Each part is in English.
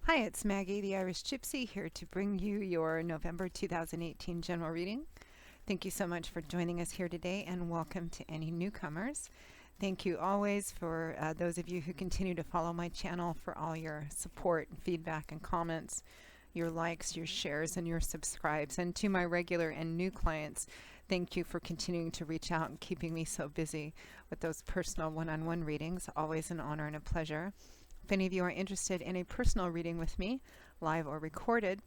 Hi, it's Maggie, the Irish Gypsy, here to bring you your November 2018 general reading. Thank you so much for joining us here today, and welcome to any newcomers. Thank you always for those of you who continue to follow my channel, for all your support, feedback, and comments, your likes, your shares, and your subscribes. And to my regular and new clients, thank you for continuing to reach out and keeping me so busy with those personal one-on-one readings. Always an honor and a pleasure. If any of you are interested in a personal reading with me, live or recorded,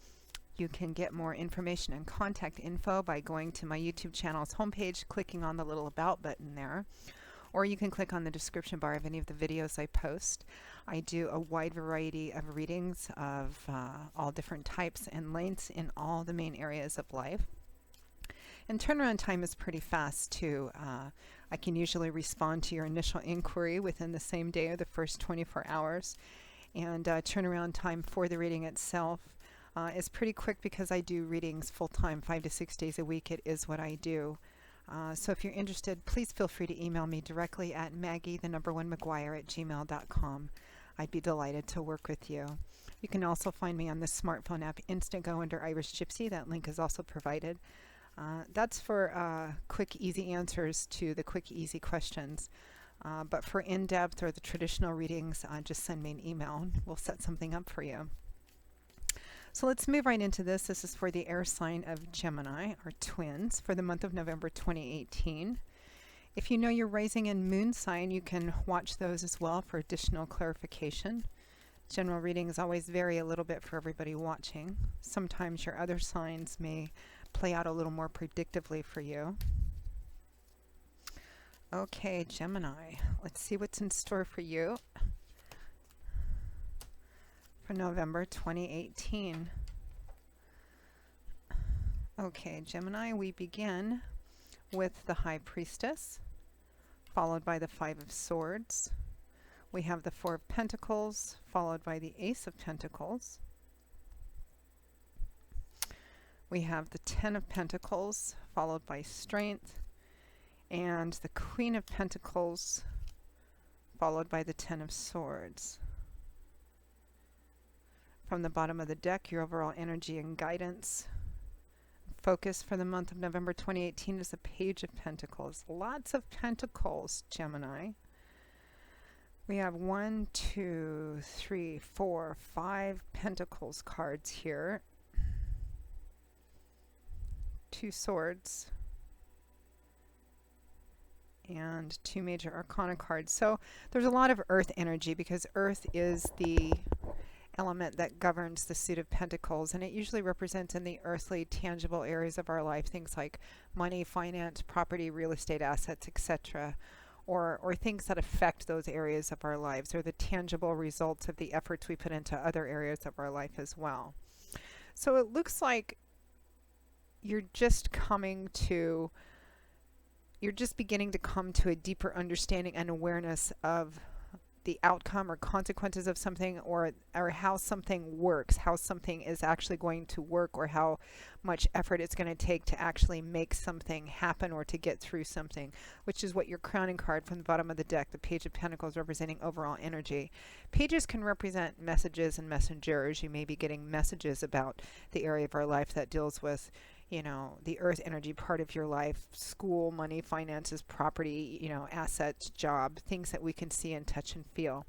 you can get more information and contact info by going to my YouTube channel's homepage, clicking on the little About button there, or you can click on the description bar of any of the videos I post. I do a wide variety of readings of all different types and lengths in all the main areas of life. And turnaround time is pretty fast too. I can usually respond to your initial inquiry within the same day or the first 24 hours. And turnaround time for the reading itself is pretty quick because I do readings full-time, 5 to 6 days a week. It is what I do. So if you're interested, please feel free to email me directly at maggie1mcguire@gmail.com. I'd be delighted to work with you. You can also find me on the smartphone app Instantgo under Irish Gypsy. That link is also provided. That's for quick, easy answers to the quick, easy questions. But for in-depth or the traditional readings, just send me an email and we'll set something up for you. So let's move right into this. This is for the air sign of Gemini, or twins, for the month of November 2018. If you know your rising and moon sign, you can watch those as well for additional clarification. General readings always vary a little bit for everybody watching. Sometimes your other signs may play out a little more predictively for you. Okay, Gemini, let's see what's in store for you for November 2018. Okay, Gemini, we begin with the High Priestess, followed by the Five of Swords. We have the Four of Pentacles, followed by the Ace of Pentacles. We have the Ten of Pentacles, followed by Strength, and the Queen of Pentacles, followed by the Ten of Swords. From the bottom of the deck, your overall energy and guidance. Focus for the month of November 2018 is the Page of Pentacles. Lots of pentacles, Gemini. We have 1, 2, 3, 4, 5 Pentacles cards here. 2 swords and 2 major arcana cards. So there's a lot of earth energy because earth is the element that governs the suit of pentacles, and it usually represents in the earthly tangible areas of our life, things like money, finance, property, real estate assets, etc., or things that affect those areas of our lives, or the tangible results of the efforts we put into other areas of our life as well. So it looks like you're just beginning to come to a deeper understanding and awareness of the outcome or consequences of something, or how something works, how something is actually going to work, or how much effort it's going to take to actually make something happen or to get through something, which is what your crowning card from the bottom of the deck, the Page of Pentacles, representing overall energy. Pages can represent messages and messengers. You may be getting messages about the area of our life that deals with, you know, the earth energy part of your life, school, money, finances, property, you know, assets, job, things that we can see and touch and feel.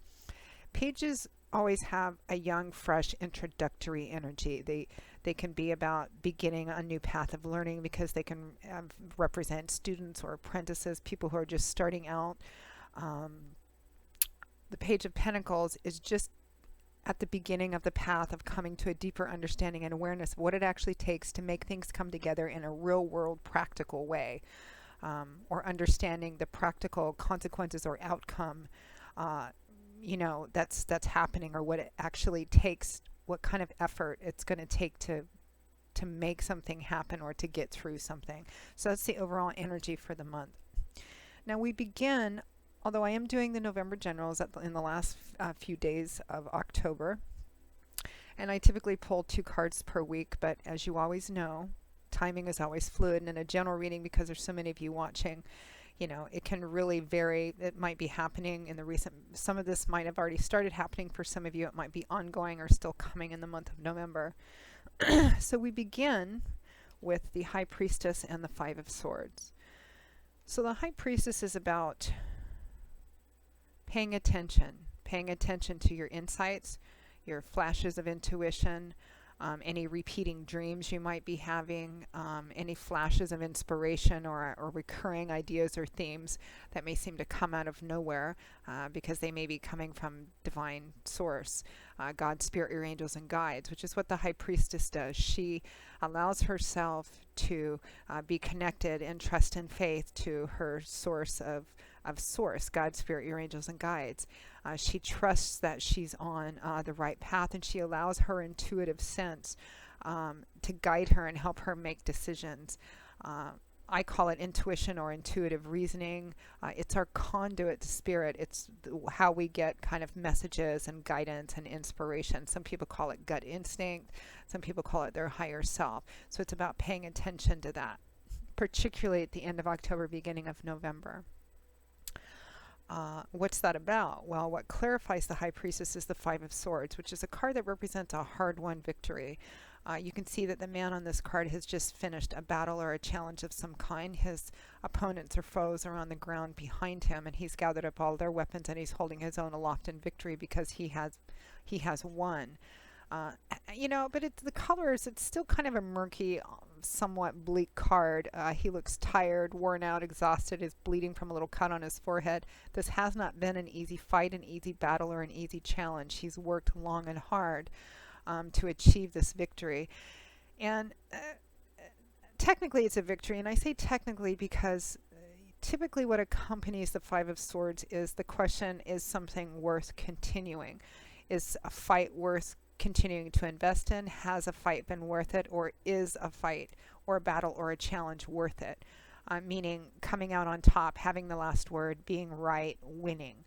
Pages always have a young, fresh, introductory energy. They can be about beginning a new path of learning because they can represent students or apprentices, people who are just starting out. The Page of Pentacles is just at the beginning of the path of coming to a deeper understanding and awareness of what it actually takes to make things come together in a real world practical way, or understanding the practical consequences or outcome you know, that's happening, or what it actually takes, what kind of effort it's going to take to make something happen or to get through something. So that's the overall energy for the month. Now we begin, although I am doing the November generals in the last few days of October, and I typically pull 2 cards per week, but as you always know, timing is always fluid, and in a general reading, because there's so many of you watching, It can really vary. It might be happening in the recent, some of this might have already started happening for some of you. It might be ongoing or still coming in the month of November. So we begin with the High Priestess and the Five of Swords. So the High Priestess is about paying attention to your insights, your flashes of intuition, any repeating dreams you might be having, any flashes of inspiration or recurring ideas or themes that may seem to come out of nowhere because they may be coming from divine source, God, Spirit, your angels, and guides, which is what the High Priestess does. She allows herself to be connected in trust and faith to her source of source, God, Spirit, your angels, and guides. She trusts that she's on the right path, and she allows her intuitive sense to guide her and help her make decisions. I call it intuition or intuitive reasoning. It's our conduit to spirit. It's how we get kind of messages and guidance and inspiration. Some people call it gut instinct. Some people call it their higher self. So it's about paying attention to that, particularly at the end of October, beginning of November. What's that about? Well, what clarifies the High Priestess is the Five of Swords, which is a card that represents a hard-won victory. You can see that the man on this card has just finished a battle or a challenge of some kind. His opponents or foes are on the ground behind him, and he's gathered up all their weapons, and he's holding his own aloft in victory because he has won. But the colors, it's still kind of a murky, somewhat bleak card. He looks tired, worn out, exhausted, is bleeding from a little cut on his forehead. This has not been an easy fight, an easy battle, or an easy challenge. He's worked long and hard to achieve this victory. And technically it's a victory, and I say technically because typically what accompanies the Five of Swords is the question, is something worth continuing? Is a fight worth continuing to invest in? Has a fight been worth it, or is a fight or a battle or a challenge worth it? Meaning coming out on top, having the last word, being right, winning.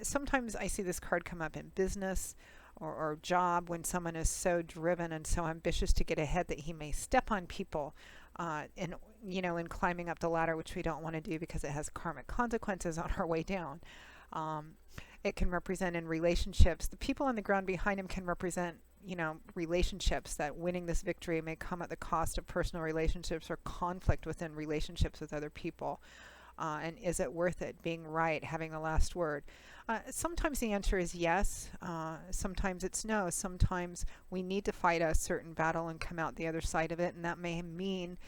Sometimes I see this card come up in business or job when someone is so driven and so ambitious to get ahead that he may step on people in climbing up the ladder, which we don't want to do because it has karmic consequences on our way down. It can represent in relationships. The people on the ground behind him can represent, relationships, that winning this victory may come at the cost of personal relationships or conflict within relationships with other people. And is it worth it? Being right, having the last word. Sometimes the answer is yes. Sometimes it's no. Sometimes we need to fight a certain battle and come out the other side of it, and that may mean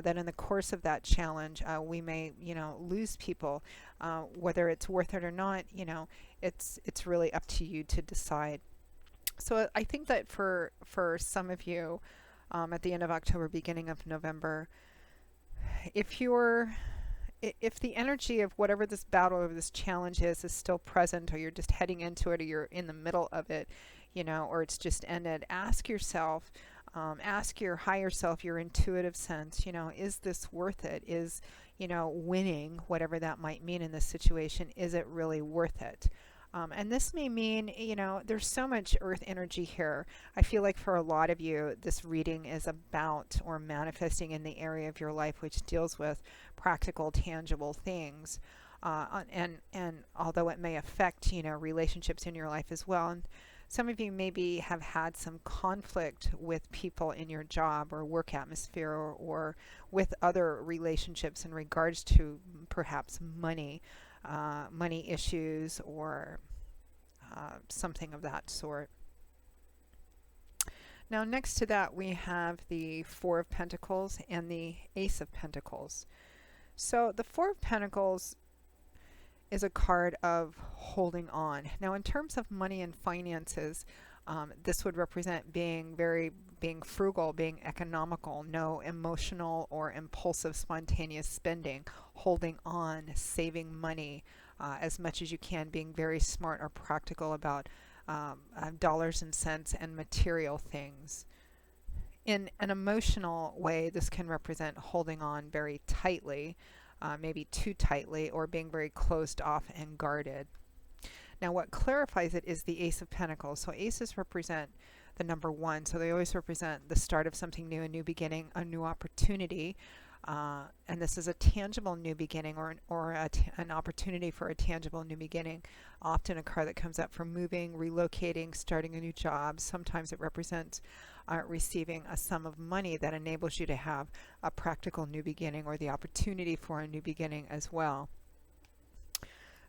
that in the course of that challenge, we may, lose people. Whether it's worth it or not, it's really up to you to decide. So I think that for some of you, at the end of October, beginning of November, if the energy of whatever this battle or this challenge is still present, or you're just heading into it, or you're in the middle of it, or it's just ended, ask yourself, ask your higher self, your intuitive sense, is this worth it? Is, winning, whatever that might mean in this situation, is it really worth it? And this may mean, there's so much earth energy here. I feel like for a lot of you, this reading is about or manifesting in the area of your life which deals with practical, tangible things. And although it may affect, relationships in your life as well. And some of you maybe have had some conflict with people in your job or work atmosphere, or with other relationships in regards to perhaps money issues, or something of that sort. Now, next to that, we have the Four of Pentacles and the Ace of Pentacles. So the Four of Pentacles is a card of holding on. Now, in terms of money and finances, this would represent being frugal, being economical, no emotional or impulsive spontaneous spending, holding on, saving money as much as you can, being very smart or practical about dollars and cents and material things. In an emotional way, this can represent holding on very tightly, maybe too tightly, or being very closed off and guarded. Now, what clarifies it is the Ace of Pentacles. So aces represent the number one, so they always represent the start of something new, a new beginning, a new opportunity. And this is a tangible new beginning, or an opportunity for a tangible new beginning. Often a card that comes up for moving, relocating, starting a new job. Sometimes it represents receiving a sum of money that enables you to have a practical new beginning, or the opportunity for a new beginning as well.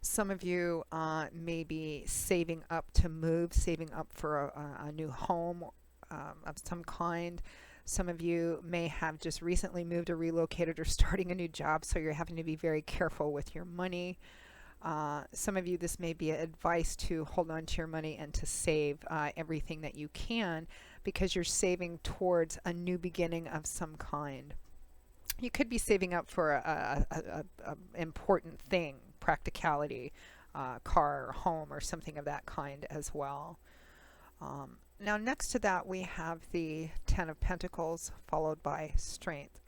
Some of you may be saving up to move, saving up for a new home of some kind. Some of you may have just recently moved or relocated or starting a new job, so you're having to be very careful with your money. Some of you, this may be advice to hold on to your money and to save everything that you can, because you're saving towards a new beginning of some kind. You could be saving up for a important thing, practicality, car or home or something of that kind as well. Now next to that we have the Ten of Pentacles followed by strength.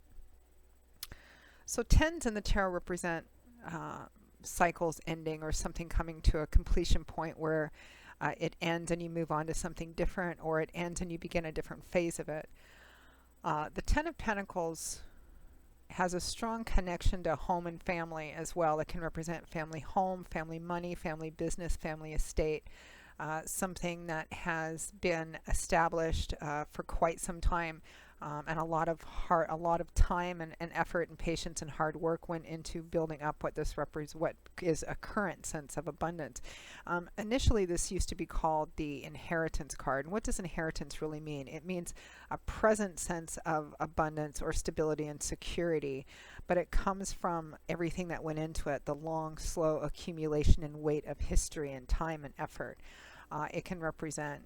So tens in the tarot represent cycles ending, or something coming to a completion point where it ends and you move on to something different, or it ends and you begin a different phase of it. The Ten of Pentacles has a strong connection to home and family as well. It can represent family home, family money, family business, family estate. Something that has been established for quite some time, and a lot of time and effort and patience and hard work went into building up what is a current sense of abundance. Initially, this used to be called the inheritance card. And what does inheritance really mean? It means a present sense of abundance or stability and security, but it comes from everything that went into it, the long, slow accumulation and weight of history and time and effort. It can represent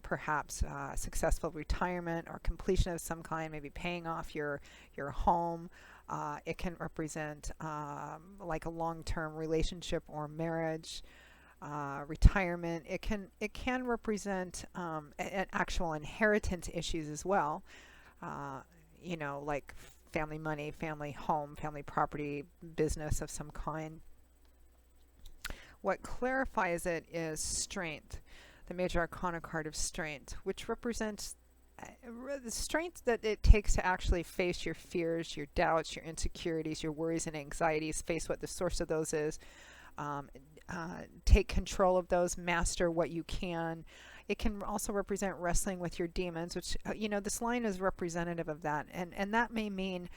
perhaps successful retirement or completion of some kind, maybe paying off your home. It can represent like a long-term relationship or marriage, retirement. It can represent an actual inheritance issues as well. Like family money, family home, family property, business of some kind. What clarifies it is strength, the major arcana card of strength, which represents the strength that it takes to actually face your fears, your doubts, your insecurities, your worries and anxieties, face what the source of those is, take control of those, master what you can. It can also represent wrestling with your demons, which, this line is representative of that. And that may mean,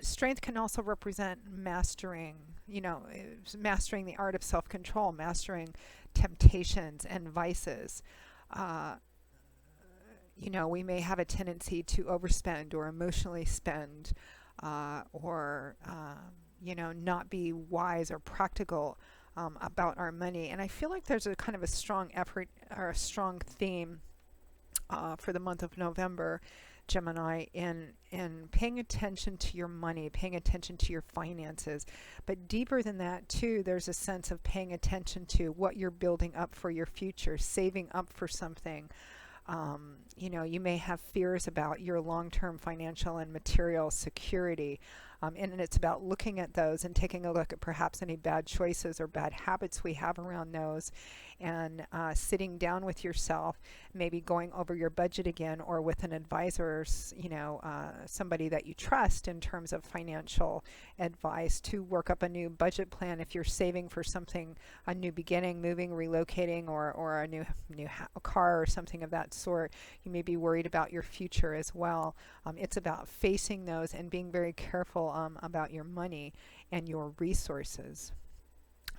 strength can also represent mastering the art of self-control, mastering temptations and vices. We may have a tendency to overspend or emotionally spend, or not be wise or practical about our money. And I feel like there's a kind of a strong effort or a strong theme for the month of November, Gemini, in paying attention to your money, paying attention to your finances. But deeper than that too, there's a sense of paying attention to what you're building up for your future, saving up for something. You may have fears about your long-term financial and material security. And it's about looking at those and taking a look at perhaps any bad choices or bad habits we have around those, and sitting down with yourself, maybe going over your budget again, or with an advisor, somebody that you trust in terms of financial advice, to work up a new budget plan if you're saving for something, a new beginning, moving, relocating, or a new car or something of that sort. You may be worried about your future as well. It's about facing those and being very careful about your money and your resources,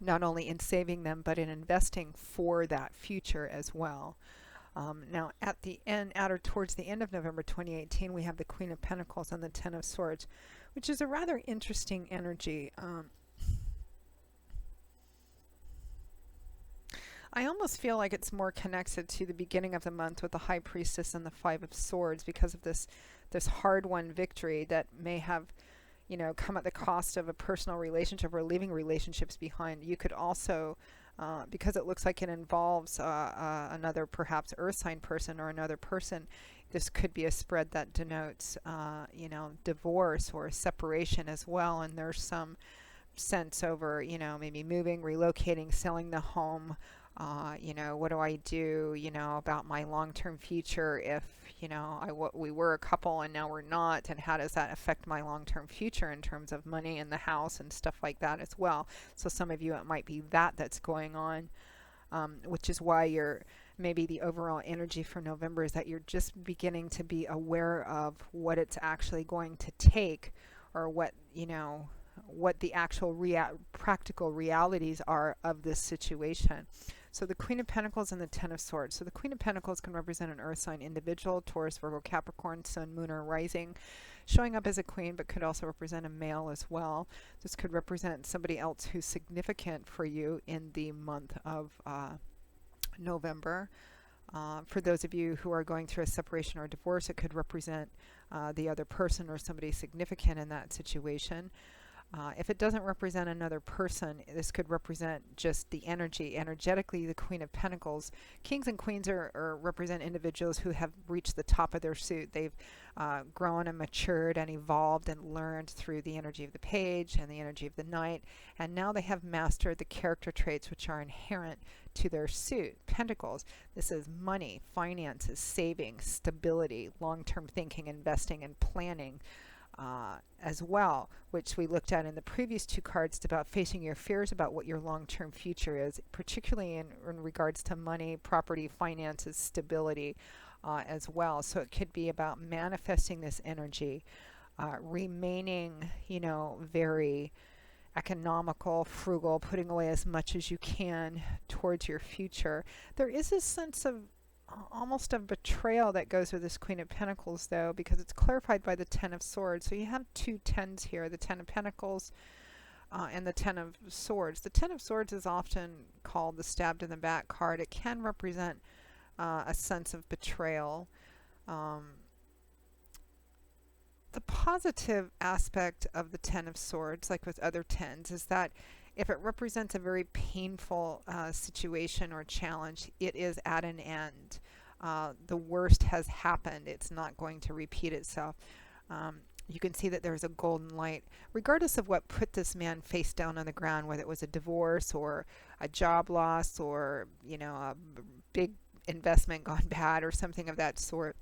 not only in saving them, but in investing for that future as well. Now, at the end, towards the end of November 2018, we have the Queen of Pentacles and the Ten of Swords, which is a rather interesting energy. I almost feel like it's more connected to the beginning of the month with the High Priestess and the Five of Swords, because of this hard-won victory that may have come at the cost of a personal relationship or leaving relationships behind. You could also, because it looks like it involves another perhaps earth sign person or another person, this could be a spread that denotes, divorce or separation as well. And there's some sense over, maybe moving, relocating, selling the home, What do I do, about my long-term future if, we were a couple and now we're not, and how does that affect my long-term future in terms of money and the house and stuff like that as well. So some of you, it might be that's going on, which is why maybe the overall energy for November is that you're just beginning to be aware of what it's actually going to take, or what the actual practical realities are of this situation. So the Queen of Pentacles and the Ten of Swords. So the Queen of Pentacles can represent an earth sign individual, Taurus, Virgo, Capricorn, Sun, Moon, or Rising, showing up as a queen, but could also represent a male as well. This could represent somebody else who's significant for you in the month of November. For those of you who are going through a separation or divorce, it could represent the other person or somebody significant in that situation. If it doesn't represent another person, this could represent just the energy. Energetically, the Queen of Pentacles, kings and queens represent individuals who have reached the top of their suit. They've grown and matured and evolved and learned through the energy of the page and the energy of the knight. And now they have mastered the character traits which are inherent to their suit. Pentacles, this is money, finances, saving, stability, long-term thinking, investing, and planning. As well, which we looked at in the previous two cards, about facing your fears about what your long-term future is, particularly in regards to money, property, finances, stability as well. So it could be about manifesting this energy, remaining, very economical, frugal, putting away as much as you can towards your future. There is a sense of almost of betrayal that goes with this Queen of Pentacles, though, because it's clarified by the Ten of Swords. So you have two tens here, the Ten of Pentacles and the Ten of Swords. The Ten of Swords is often called the stabbed in the back card. It can represent a sense of betrayal. The positive aspect of the Ten of Swords, like with other tens, is that if it represents a very painful situation or challenge, it is at an end. The worst has happened. It's not going to repeat itself. You can see that there's a golden light. Regardless of what put this man face down on the ground, whether it was a divorce or a job loss or, a big investment gone bad or something of that sort,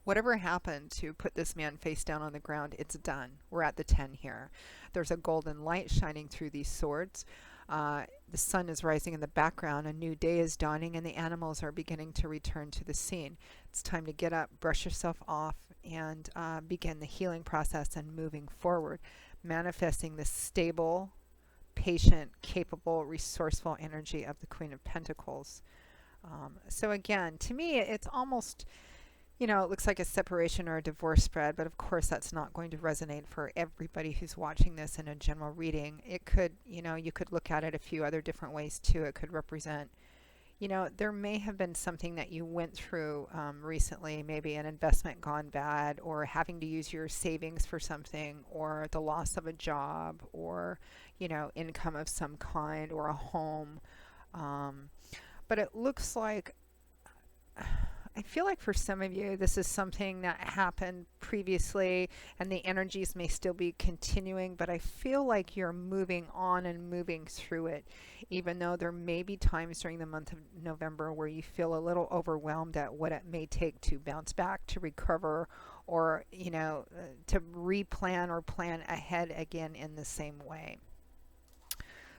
whatever happened to put this man face down on the ground, it's done. We're at the 10 here. There's a golden light shining through these swords. The sun is rising in the background. A new day is dawning, and the animals are beginning to return to the scene. It's time to get up, brush yourself off, and begin the healing process and moving forward, manifesting the stable, patient, capable, resourceful energy of the Queen of Pentacles. So again, to me, it's almost... it looks like a separation or a divorce spread, but of course that's not going to resonate for everybody who's watching this in a general reading. It could, you could look at it a few other different ways too. It could represent, there may have been something that you went through recently, maybe an investment gone bad, or having to use your savings for something, or the loss of a job, or, income of some kind, or a home. But it looks like... I feel like for some of you, this is something that happened previously and the energies may still be continuing, but I feel like you're moving on and moving through it, even though there may be times during the month of November where you feel a little overwhelmed at what it may take to bounce back, to recover, or, to replan or plan ahead again in the same way.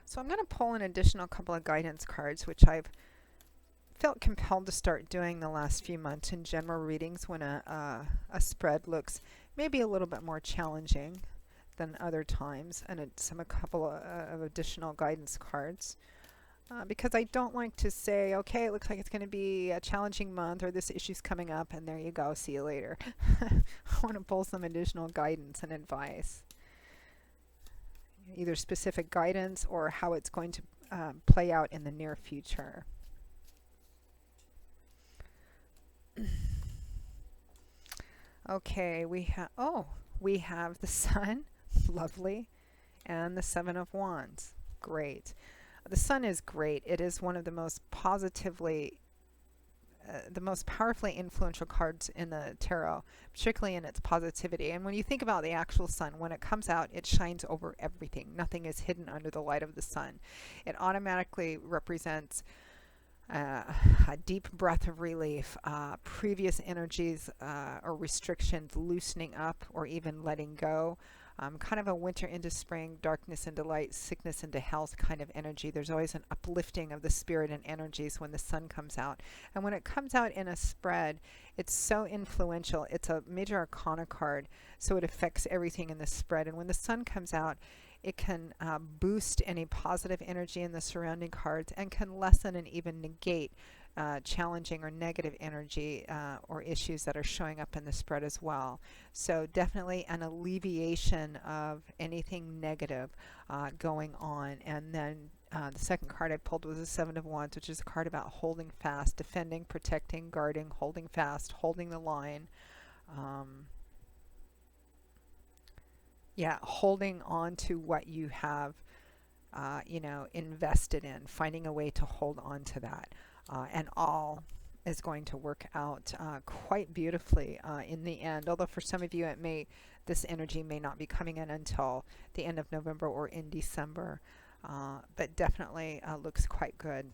So I'm going to pull an additional couple of guidance cards, which I've felt compelled to start doing the last few months in general readings when a spread looks maybe a little bit more challenging than other times, and it's a couple of additional guidance cards because I don't like to say, okay, it looks like it's going to be a challenging month, or this issue's coming up, and there you go, see you later. I want to pull some additional guidance and advice, either specific guidance or how it's going to play out in the near future. Okay, we have the Sun, lovely, and the Seven of Wands, great. The Sun is great. It is one of the most powerfully influential cards in the tarot, particularly in its positivity. And when you think about the actual sun, when it comes out, it shines over everything. Nothing is hidden under the light of the sun. It automatically represents uh, a deep breath of relief, previous energies or restrictions loosening up or even letting go. Kind of a winter into spring, darkness into light, sickness into health kind of energy. There's always an uplifting of the spirit and energies when the sun comes out. And when it comes out in a spread, it's so influential. It's a major arcana card, so it affects everything in the spread. And when the sun comes out, it can boost any positive energy in the surrounding cards and can lessen and even negate challenging or negative energy or issues that are showing up in the spread as well. So definitely an alleviation of anything negative going on. And then the second card I pulled was the Seven of Wands, which is a card about holding fast, defending, protecting, guarding, holding fast, holding the line. Holding on to what you have, invested in, finding a way to hold on to that. And all is going to work out quite beautifully in the end. Although for some of you, this energy may not be coming in until the end of November or in December, but definitely looks quite good.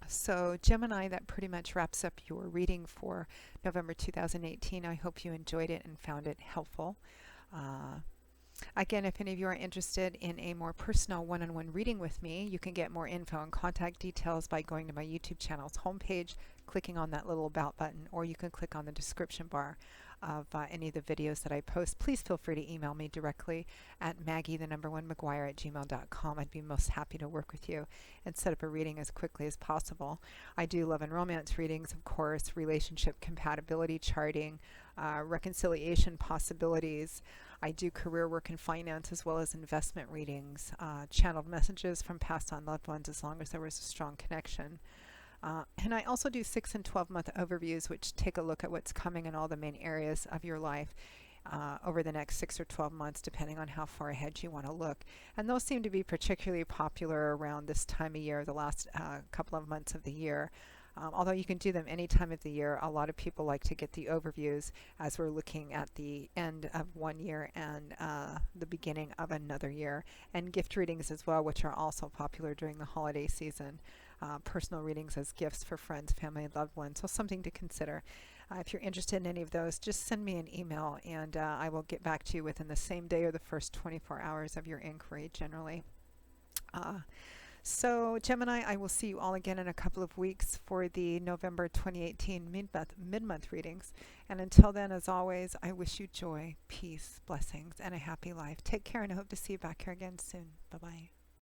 So Gemini, that pretty much wraps up your reading for November 2018. I hope you enjoyed it and found it helpful. Again, if any of you are interested in a more personal one-on-one reading with me, you can get more info and contact details by going to my YouTube channel's homepage, clicking on that little About button, or you can click on the description bar of any of the videos that I post. Please feel free to email me directly at maggie1mcguire@gmail.com. I'd be most happy to work with you and set up a reading as quickly as possible. I do love and romance readings, of course, relationship compatibility charting, reconciliation possibilities. I do career work and finance as well as investment readings, channeled messages from passed on loved ones as long as there was a strong connection. And I also do 6 and 12-month overviews, which take a look at what's coming in all the main areas of your life over the next 6 or 12 months, depending on how far ahead you want to look. And those seem to be particularly popular around this time of year, the last couple of months of the year. Although you can do them any time of the year, a lot of people like to get the overviews as we're looking at the end of one year and the beginning of another year. And gift readings as well, which are also popular during the holiday season. Personal readings as gifts for friends, family, and loved ones. So something to consider. If you're interested in any of those, just send me an email and I will get back to you within the same day or the first 24 hours of your inquiry generally. So Gemini, I will see you all again in a couple of weeks for the November 2018 mid-month readings. And until then, as always, I wish you joy, peace, blessings, and a happy life. Take care and I hope to see you back here again soon. Bye-bye.